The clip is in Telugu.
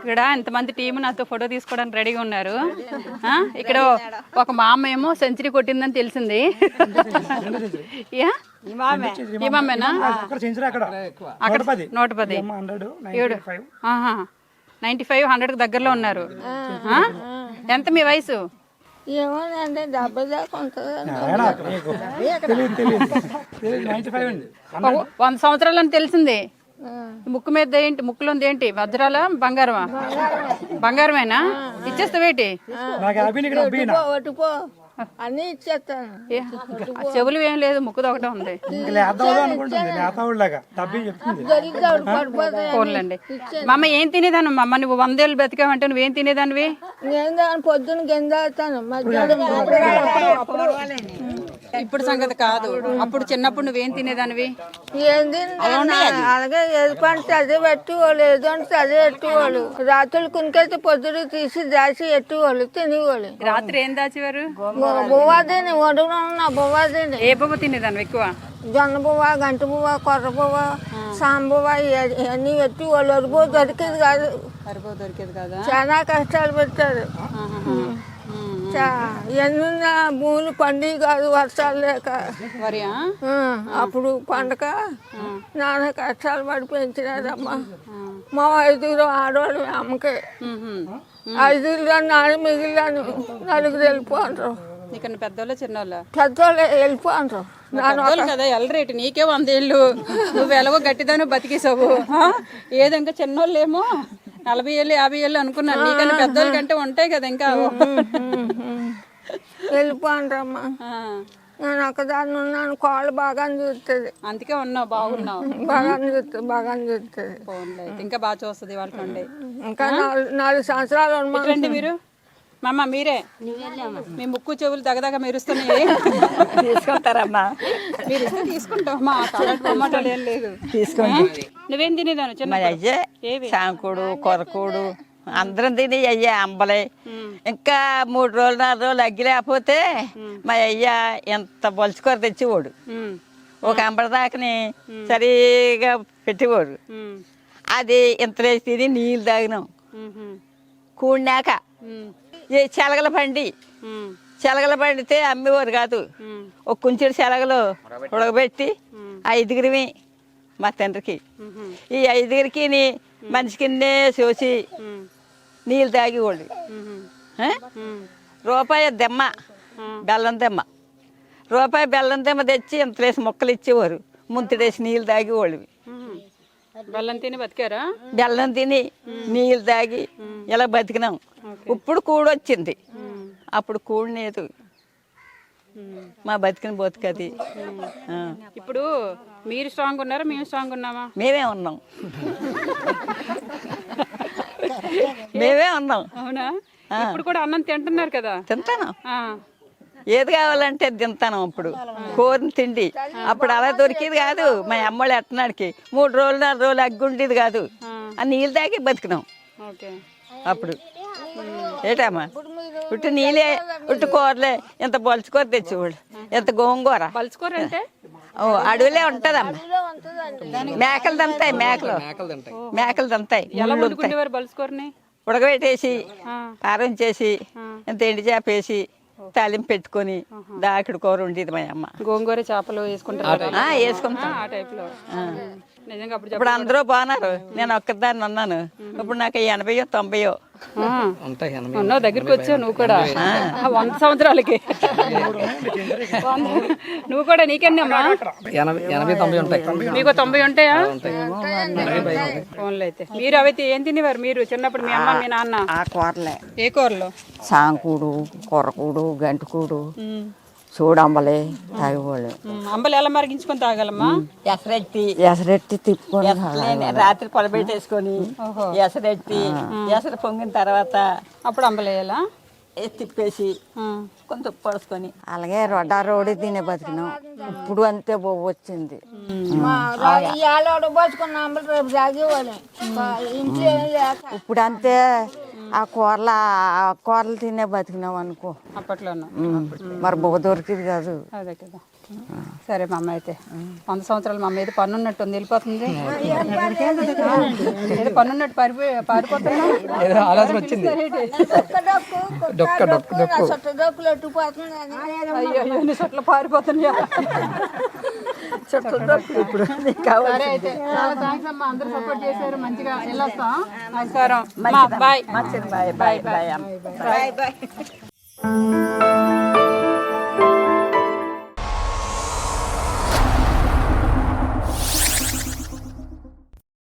ఇక్కడ ఎంతమంది టీం నాతో ఫోటో తీసుకోవడానికి రెడీగా ఉన్నారు. ఇక్కడ ఒక మా అమ్మ ఏమో సెంచరీ కొట్టిందని తెలిసింది. ఈ మామేనా 110 95 100కి దగ్గరలో ఉన్నారు. ఎంత మీ వయసు? ఏమోనండి 70 దాకా ఉంటుంది. 100 సంవత్సరాలని తెలిసింది. ముక్కు మీద ఏంటి? ముక్కులో ఏంటి? వజ్రాల బంగారమా? బంగారమేనా? ఇచ్చేస్తావేటి? అన్ని ఇచ్చేస్తాను. చెవులు ఏం లేదు, ముక్కుది ఒకటే ఉంది. పోన్లండి. మా అమ్మ ఏం తినేదాను? మా అమ్మ నువ్వు 100 ఏళ్ళు బతికావంటే నువ్వేం తినేదానివి? నేను పొద్దున్న కింద ఇప్పుడు సంగతి కాదు, అప్పుడు చిన్నప్పుడు నువ్వేం తినేదానివి? ఏం తిన్నా అలాగే ఏది పంటే అదే పెట్టేవాళ్ళు, ఏదో అంటే అదే ఎట్టేవాళ్ళు. రాత్రులు కునికైతే పొద్దున తీసి దాచి ఎట్టేవాళ్ళు, తినేవాళ్ళు. రాత్రి ఏం దాచేవారు? బొవ్వాదేని వండుకున్నా బొవ్వాదేని. ఏ బొవ్వ తినేదాన్ని ఎక్కువ? జొన్న బువ్వ, గంట బువ్వ, కొర్ర బువ్వ, సాంబువ్వ ఇవన్నీ పెట్టి వాళ్ళు అరుబో దొరికేది కాదు. అరుబో దొరికేది కాదా? చాలా కష్టాలు పెట్టారు. ఎన్నున్న భూములు పండుగ కాదు వర్షాలు లేక. అప్పుడు పండగ నాన్న కష్టాలు పడి పెంచినారమ్మా. మా 5 ఆడవాళ్ళు అమ్మకి 5 నాన్న మిగిలినాను. 4 వెళ్ళిపోండ్రు. పెద్దోళ్ళ చిన్నోళ్ళ? పెద్దోళ్ళే వెళ్ళిపోండ్రు. కదా ఎల్లరేటు నీకే 100 ఏళ్ళు, నువ్వు ఎలాగో గట్టిదాను బతికేసావు. ఏదంకా చిన్నోళ్ళేమో 40 ఏళ్ళు 50 ఏళ్ళు అనుకున్నాను. నీకన్నా పెద్దోళ్ళ కంటే ఉంటాయి కదా ఇంకా. వెళ్ళిపోండ్రమ్మా. నేను ఒకదాన్ని ఉన్నాను, కాళ్ళు బాగా చూస్తుంది. అందుకే ఉన్నావు, బాగున్నావు. బాగా చూస్తుంది, బాగా చూస్తుంది. ఇంకా బాగా చూస్తుంది వాళ్ళ నుండి. ఇంకా 4 సంవత్సరాలు ఉన్నామండి. మీరు మామ మీరే మీ ముక్కు చెవులు దగదగ మెరుస్తున్నాయి. తీసుకుంటారమ్మా? మీరు ఇస్తే తీసుకుంటావమ్మా, టమాటాలు ఏం లేదు. తీసుకోండి. నువ్వేం తినేదాను? చిన్న అయ్యే సాంకుడు, కొరకుడు అందరం తిని అయ్యా అంబలే. ఇంకా 3 రోజులు 4 రోజులు అగ్గి లేకపోతే మా అయ్యా ఎంత బొలుచుకూర తెచ్చేవాడు. ఒక అంబల దాకాని సరిగా పెట్టేవాడు. అది ఇంతలేసి తిని నీళ్ళు తాగినాం. కూడినాక శలగల పండి, శలగల పండితే అమ్మేవారు కాదు. ఒక కుంచెడు శలగలు ఉడకబెట్టి 5గురిమి మా తండ్రికి, ఈ 5గురికి మనిషికి చూసి నీళ్ళు తాగేవాళ్ళు. రూపాయి దెమ్మ బెల్లం దెమ్మ, రూపాయి బెల్లం దెమ్మ తెచ్చి ఇంతలేసి మొక్కలు ఇచ్చేవారు. ముంతుడేసి నీళ్ళు తాగేవాళ్ళు. బెల్లం తిని బతికారా? బెల్లం తిని నీళ్ళు తాగి ఇలా బతికినాం. ఇప్పుడు కూడొచ్చింది, అప్పుడు కూడలేదు. మా బతికిన బతుకది. ఇప్పుడు మీరు స్ట్రాంగ్ ఉన్నారా, మేము స్ట్రాంగ్ ఉన్నామా? మేమే ఉన్నాం. మేమే ఉన్నాం. అవునా? ఇప్పుడు కూడా అన్నం తింటున్నారు కదా? తింటాను. ఏది కావాలంటే తింటాను. అప్పుడు కోరిన తిండి అప్పుడు అలా దొరికేది కాదు. మా అమ్మోళ్ళు ఎట్టనాడికి 3 రోజులు 4 రోజులు అగ్గి ఉండేది కాదు. ఆ నీళ్ళు తాగి బతికినాం అప్పుడు. ఏటమ్మా ఉట్టు నీళ్ళే, ఉట్టు కూరలే. ఎంత బొలుచుకూర తెచ్చేవాళ్ళు, ఎంత గోంగూర. బొలుచుకూర అంటే అడవిలే ఉంటదమ్మా. మేకలు దంతాయి, మేకలు దంతాయి. ఉడకబెట్టేసి కారం చేసి ఎంత ఎండి చేపేసి తాలింపు పెట్టుకొని దాకిడి కూర ఉండేది మా అమ్మ. గోంగూర చేపలు వేసుకుంటారు? వేసుకుంటాం. ఇప్పుడు అందరూ బాగున్నారు, నేను ఒక్కదాన్ని ఉన్నాను. ఇప్పుడు నాకు 80 90 ఉన్నావు. దగ్గరికి వచ్చావు నువ్వు కూడా 100 సంవత్సరాలకి. నువ్వు కూడా నీకెన్ని అమ్మా? 80 90 ఉంటాయి. మీకు 90 ఉంటాయా? ఫోన్లో అయితే మీరు అవైతే ఏం తినేవారు మీరు చిన్నప్పుడు? మీ అమ్మ మీ నాన్న? ఆ కూరలే. ఏ కూరలు? సాంకుడు, కొరకుడు, గంటుకూడు, చూడంబలే తాగేవాళ్ళు. అంబలి ఎలా మరిగించుకొని తాగాలమ్మా? ఎసరెట్టి తిప్పుకొని రాత్రి పొలబెట్టేసుకొని ఎసరెట్టి ఎసరు పొంగిన తర్వాత అప్పుడు అంబలేయాలా? తిప్పేసి కొంత పొడుచుకొని అలాగే రొడ్డారోడి తినే బతికినాం. ఇప్పుడు అంతే వచ్చింది. ఇప్పుడు అంతే ఆ కూరలు తినే బతికినాం అనుకో. అప్పట్లో మరి బొగ దొరికింది కాదు. అదే కదా. సరే మా అమ్మ అయితే 100 సంవత్సరాలు మా అమ్మ ఏదో పన్నున్నట్టు ఉంది, వెళ్ళిపోతుంది. ఏదో పన్నున్నట్టు పారిపోతున్నా. ఏదో ఆలోచన వచ్చింది. డొక్కులు ఎట్టుకుపోతుందని అయ్యో ఎన్ని చోట్ల పారిపోతున్నాయా. సరే అయితే చాలా థ్యాంక్స్ అమ్మా, అందరూ సపోర్ట్ చేశారు, మంచిగా వెళ్ళొస్తాం. నమస్కారం, bye. Bye bye bye bye.